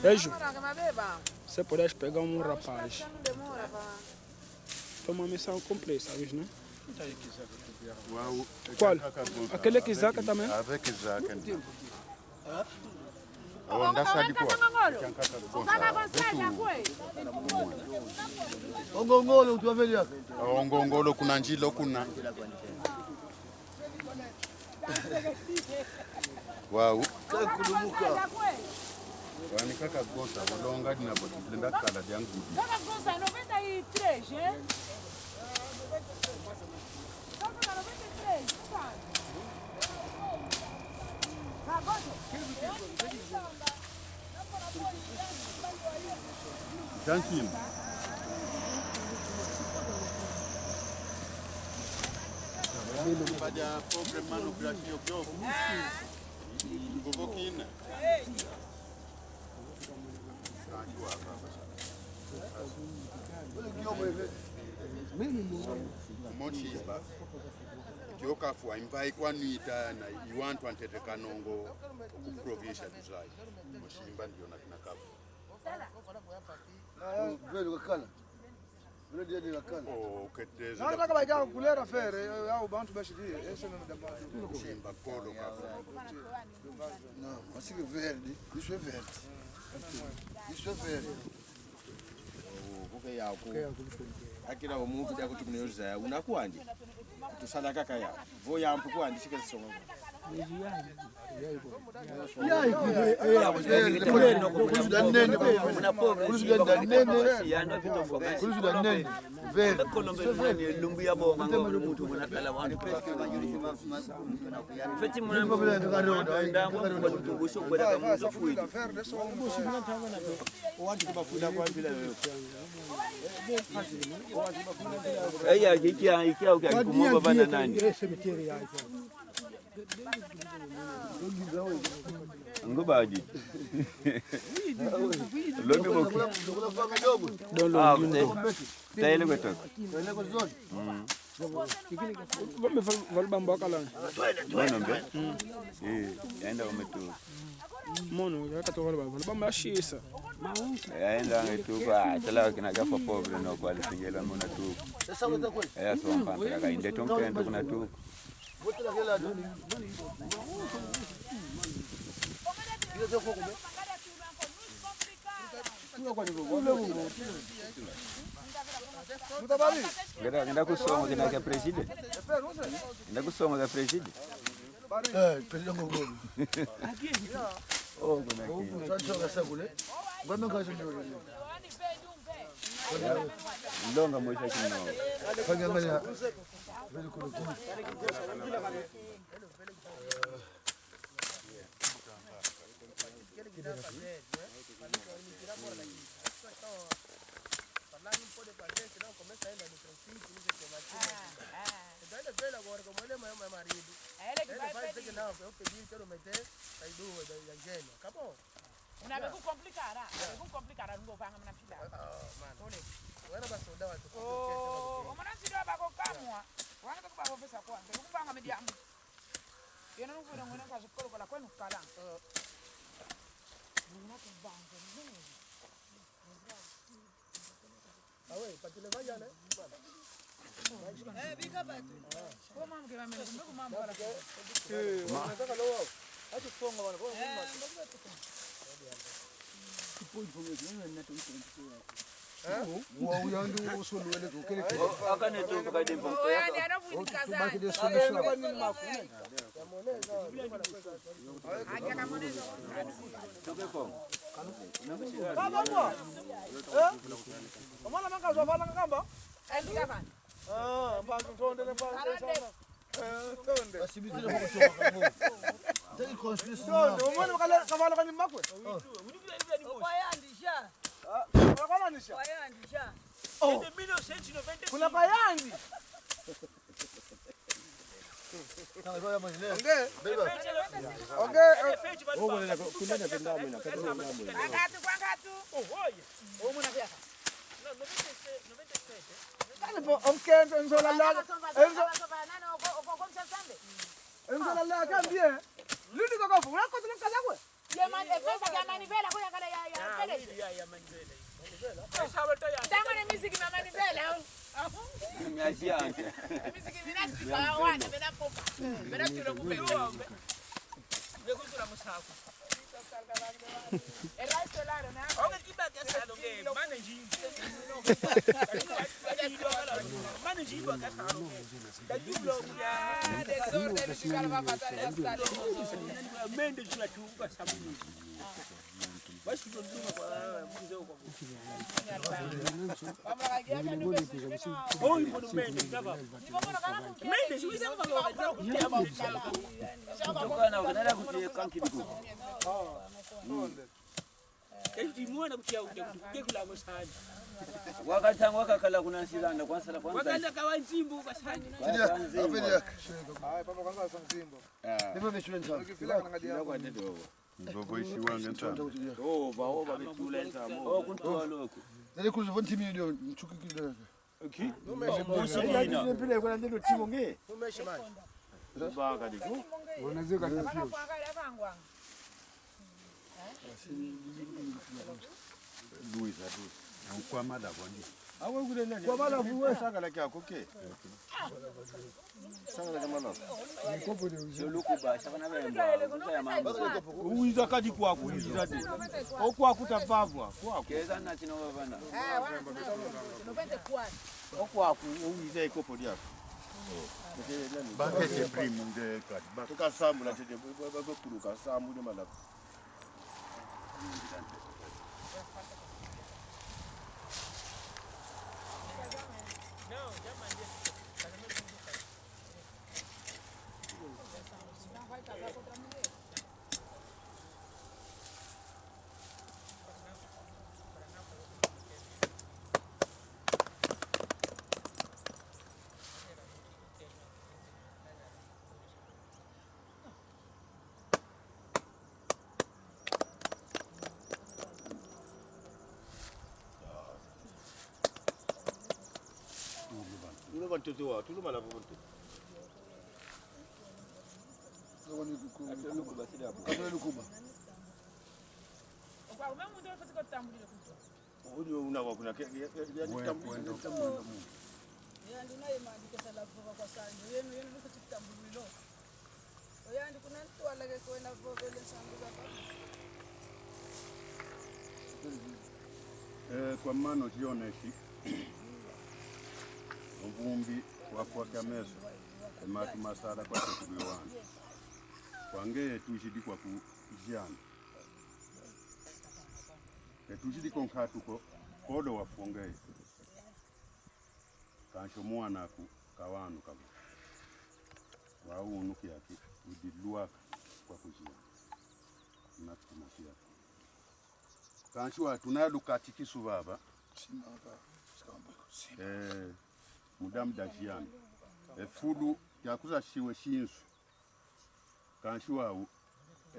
Beijo. Você pudesse pegar um rapaz. Foi uma missão completa, sabes, né? Qual? Aquele que zaca também? Avec zaca. Ongongolo kuna njilo kuna. Wow. Wani kaka gosa walonga dina boti blenda kala yangu. Kaka gosa 93, hein? Kaka 93, sabe? Tranquilo. Pada problem manu grafio job. Ngobokina. Mochiba. Kyoka fwa imbai kwanuita na iwantu antete kanongo kuprovisha design. Mochimba ndio na kinakafu. Velho kakala. Velho dia kakala. Oh, keteza. Não tá acabando kulera fere, au bantu bashidi, esse não dá mais. Mochimba polo kafu. Não, assim que verde, isso é verde. Isso é verde. Kuke yako. Akira omuntu ya kutukuneyoza unakuandi. Tusala kaka ya. Voya mpuku andi shike songo. Ngobaji. Lomi moki. Taile kwetok. Vamos valbamba kala. Bueno mbe. Yaenda umetu. Mono, ya kato valbamba shisa. Yaenda ngetu kwa tala kina gafa pobre no kwa lisingela mona tu. Ya so mpanga ka inde tompendo kuna tu. Nenda kusoma kina ka president. Nenda kusoma ka president. Presidente ngolo. Oh, kuna ki. Sasa sasa kule. Ngome kazi ndio. Ndonga moisha kino. Fanya nganya. Vile kuna kitu. Wakatanga wakakala kuna silanda kwanza la kwanza. Wakanda kawa nzimbo kasani. Afeli yake. Haya papa kwanza sana nzimbo. Hivyo mishule nzao. Ukifika kangadia kwa ndio. Ngogo ishi wange ntano. Oh, baoba betula ntamo. Oh, kuntoa loko. Nale kuzo 20 milioni mchuki kidogo. Okay. Mushina. Mpile kwa ndilo timo nge. Umeshi maji. Baka diko. Unaweza kufio. Luiza tu. Kwa mada kwani. Awe kule nani? Kwa mala vuwe saka la kyako ke. sanga la kama nako. Mkopo ni uzi. Loko ba saka na bemba. Ya mambo. Uiza kadi kwa kuiza de. Okwa kutavavwa. Kwa Keza na chino bana. okwa ku uiza ikopo lyako. Bakete prime nge kati. Tukasambula tete bakuluka sambule malako. Tulu bantu wa tulu mala buntu. Zawani kuku basi hapo. Kabla lukuba. Kwa ume mundu afika kutambulira kuto. Unyo unawa kuna ya tambuliro. Yandi naye maandike salafu kwa sanju. Yenu liko kitambuliro. Oyandi kuna mtu alage kwenda vovele sangu za Kwa mano jioneshi. Mvumbi wafuaka meso ematu masara kwa kubiwana kwange tushidi kwa kujana tushidi konkatu ko kodo wafunge kancho mwana ku kawanu kama waunu kiaki udilua kwa kujana na tunakia kancho tunadu katikisu baba mudamu dajiana efudu yakuza shiwe shinsu kanshiwa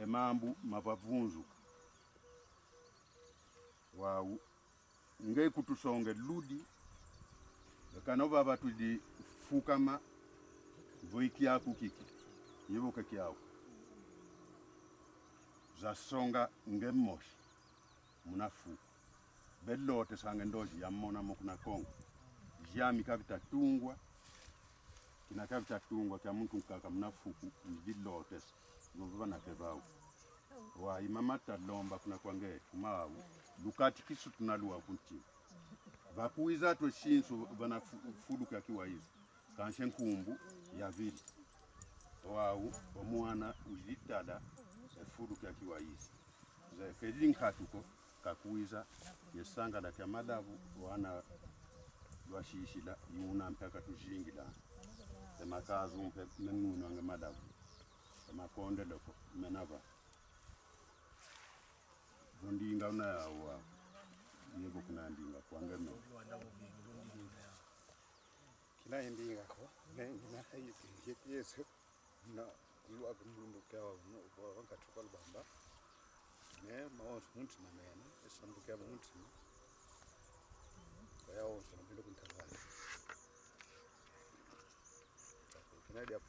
emambu mapavunzu wau ngei kutusonge ludi kanova batu di fukama voikia kukiki yibo kekiao za songa ngemoshi munafu belote sange ndoji yamona mukuna kongo jami kapita tungwa kina kapita tungwa kya muntu kaka mnafuku ndilotes ngoba na kebao wa imamata lomba kuna kwange kumau dukati kisu tunalua kunti bakuiza to shinso bana fudu kakiwa hizi kanshe nkumbu ya vili wau omwana ujitada fudu kakiwa hizi za feding hatuko kakuiza yesanga da kamadavu wana washishila yuna mpaka tujingila emakazu mpe menunu nga madavu emakonde loko menava bondinga una wa yebo kuna ndinga kwangeme kila ndinga ko na hayi yesu na luwa kumulumbu kwa wakati kwa bamba Ne maoso muntima mena esambuke muntima. Kwa yao sanapenda kunitawala. Kinadi hapo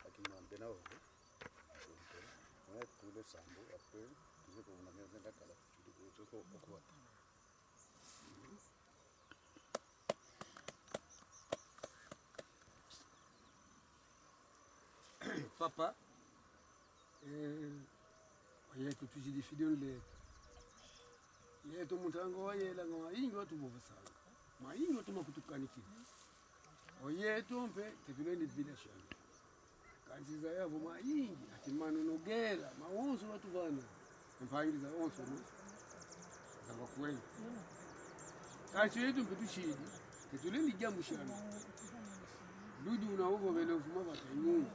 akimwambia nao. Ne kule sambu hapo ndio kuna menda kala tuliko kwa. Papa, yetu tujidifidole yetu mutango wayela nga ingi watu bovasanga maingi watu makutukanikira oyetu mpe tetulendi vile shanga kanziza yavo maingi atimano nogera maonzo watu vana mpangili za onzo za wakweli kanzi yetu mpe tushidi tetulendi jambu shanga dudu unaovo vele ufuma vatanyungu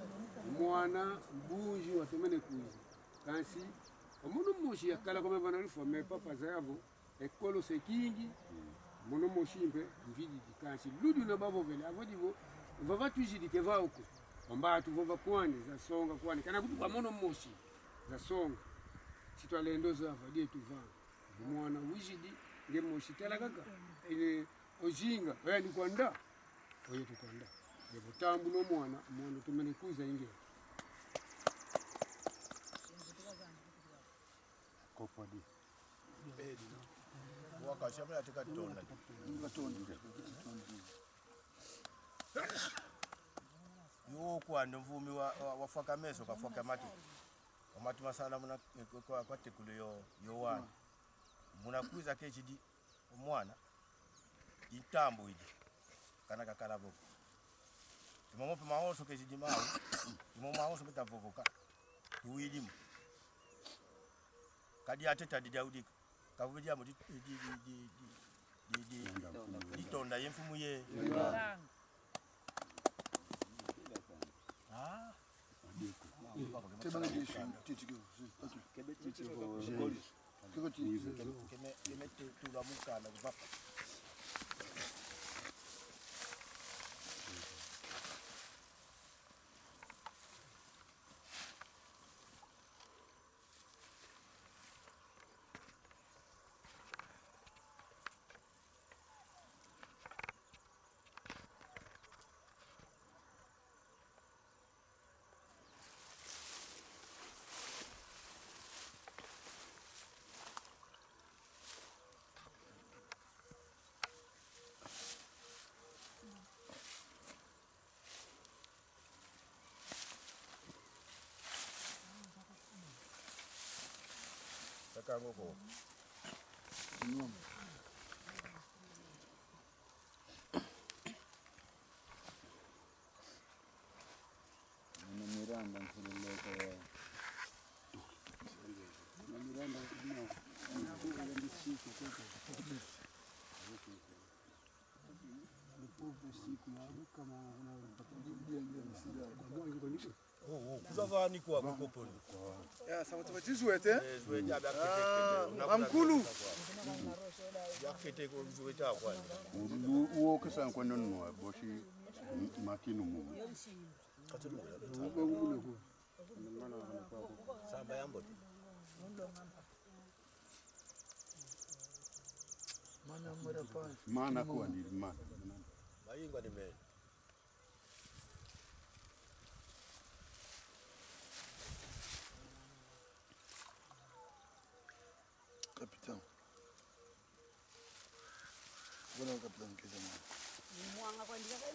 mwana mbunji watemene kuizi kansi omuntu mushi yakala kama bana rifome papa zabo ekolo sekingi muno mushimpe mvidi kansi ludu na babo vele avodivo vava tujidi keva uko ombatu vova kwani za songa kwani kana kuti kwa muno mushi za songa sitwalendo za avadie tuva mwana wijidi nge mushi tela kaka ile ojinga oya ndikwanda oyo tukwanda yebutambu no mwana tumene kuiza inge kopadi Bedi no. Wakashamla atika tonda. Yo kwa ndumvumi wafaka meso kafaka mati. Amati masala muna kwa tekule yo wana. Muna kuiza kechidi omwana itambo idi. Kana kakala boko. Imomo pe maoso kechidi mawo. Imomo maoso betavovoka. Tuwilimu. Kadi ateta di Daudi kavuja mu di tonda yemfumu ye Takangoko. Miranda nsuleleka Miranda Kuzavani kwa kokoponi. Ya sababu tizwete. Zweta bakete. Amkulu. Yakete ko zweta kwa. uwo kesa kwenda nwa boshi makinu mu Samba yambo. mana kwa ndi mana Mayingwa ni me. Capitão. Bwana capitão kizama. Mwanga kwa ndika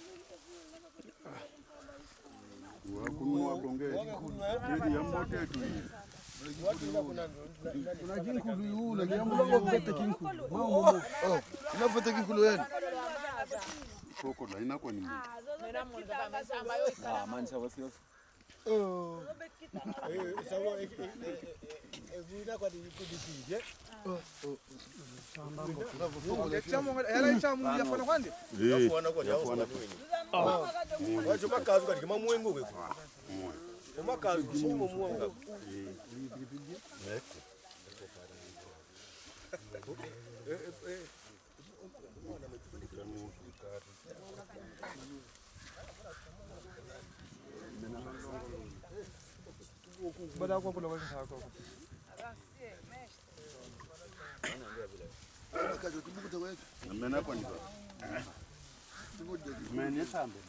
wakunwa konge ndi yamote tu Kuna kinkulu yule jambo vete kinkulu. Mambo. Oh, unavete kinkulu yenu. koko la ina kwa ni mani sawa sio Oh. Sawa evina kwa dikije. Era chamu ya fana kwande. Yafuana kwa jawo na nini. Wacho makazu katika mamwengo kwe. Makazu kushimo muanga. Bada kwa kula kwa sako. Amena hapo ni mene sambe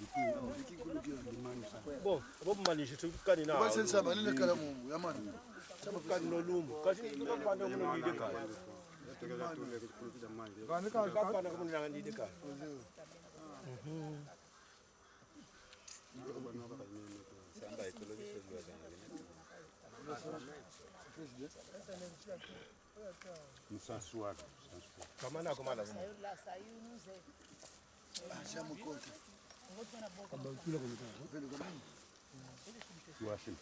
Bo, bobu malishe tukani na. Basi sasa nile kala Mungu yamani. Tukani no lumbu. Kasi tukapanda kuno ndide kale. Kapanda kuno ndide kale. Msaswaka. Kama na kumala. Shamukote. Tuashi.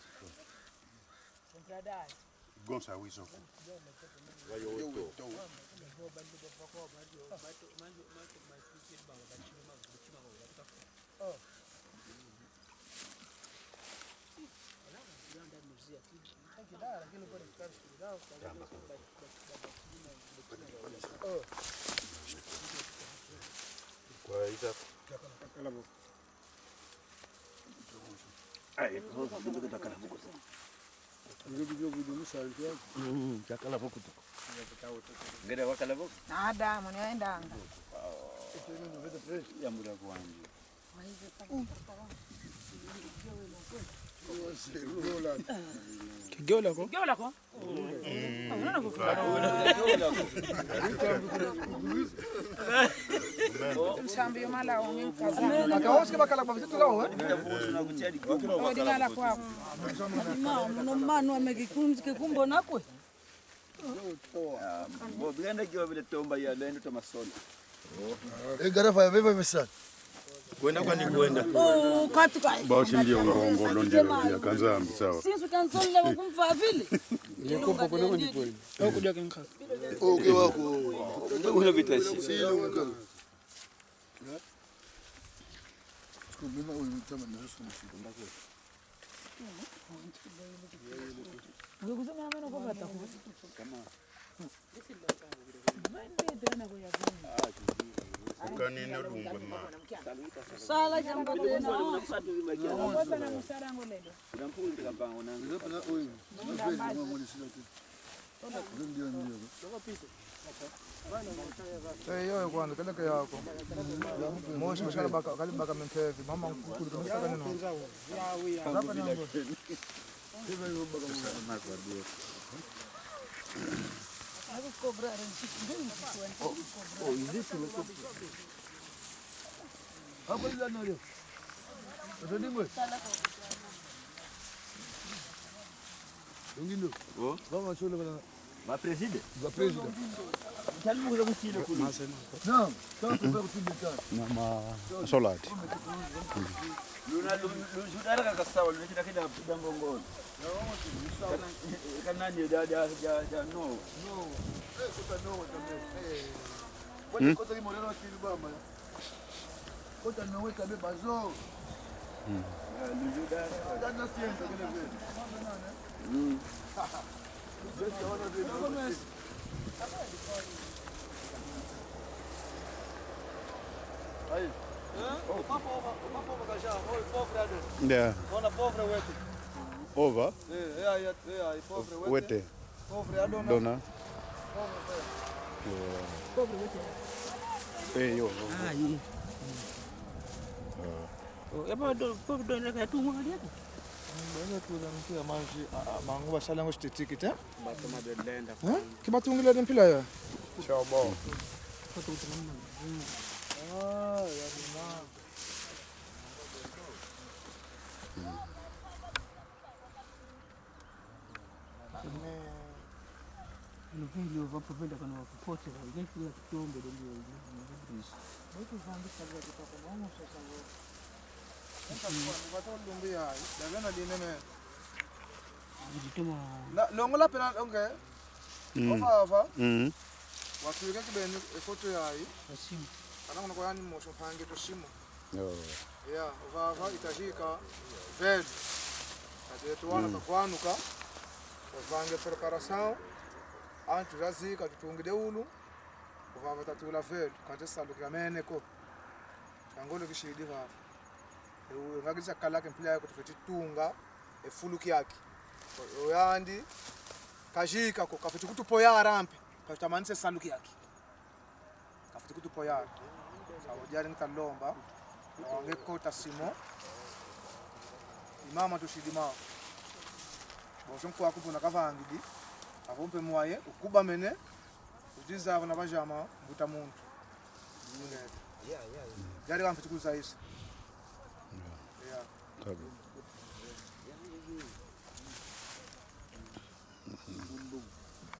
Gonsa wizo. Kwa hiyo Nada, mwenye waendanga. Yambura kwanje. Kigeo lako? Unaona mshambi yomala ongekazana. Akaoske bakala kwa vitu lao Odingala kwako. Mama, mano amekikunzike kumbo nakwe. Bo biganda kiwa vile tomba ya lendo tomasolo. Garafa ya viva visa. kwenda kwa ni kwenda. Oh, katika. Bauchi ndio ngongo ndio ya kanzambi sawa. Sisi kanzola kumfa vile. Nikopa kwa nini kweli? Au kuja kinka. Okay wako. Una vitashi. Silunga. Kumima huyu mtama na Yesu mshikunda kwa. Ngikuzama amena kwa bata kwa. Kama. Kanini lungwe ma. Sala jambo tena. Ngoza na msara ngolele. Ndampuli ndikapanga unanga. Ndio huyu. Ndio mwana sila tu. Ndio. Yo kwanza kale yako. Moshi mshaka baka kale baka mentevi. Mama mkulu tumesaka neno. Hapa nango. Hivi hiyo baka mwana. Hapo ile ndio. Ndio ngwe. Ngine. Oh, Vamos shule bana. ma preside. Za president. Kalimu kule kuchile kule. Naam, sasa tutakutindika. Mama solati. Luna lujudara kakasawa lunachida kida dambongoni. Kana ni dada no. Kuta no jamani. Kota ni moreno kilibama. Kota no weka beba zo. Lujudara. Dana sienda kile vile. Aí. O papo já, o pobre Yeah. Ona pobre wetu. Over. Aí pobre wetu. Wete. Pobre adona. Dona. Pobre wetu. Yo. Ah, yi. Oh, yaba do pobre do naka tu ngwa dia. Bwana kula mtu ya maji mangu basala ngo stetiki ta. Batoma de lenda. Kibatungile mpila ya. Chobo. Ah, ya mama. Nufindi wapopenda kana wakupote wa ngefu ya kitombe ndio ndio. Wetu zangu sababu tutakuwa na sasa ngo. Sasa lumbi hai. Dagana dinene. Ndio Longo la pena onge. Ofa. Watu weke kibeni foto yai. asimu. Kana kuna kwa yani mosho pange to shimo. Yo. Yeah, ova itashika verde. Ati tuwana takwanuka. Ovange preparação. Antes razika tutungide ulu. Ova tatula verde. Kante saluka meneko. Ngolo kishidi va. Ngakisa kala ke mpila yako tufeti tunga efuluki yake. Oyandi kajika ko kafuti kutupoyara ampe katamanise saluki yake kafuti kutupoyara sawa jari nikalomba wange kota simo imama tushidima bosho kwa kupona kavangidi avompe mwaye ukuba mene ujiza abana bajama buta muntu jari wamfuti kuzaisa Tabii.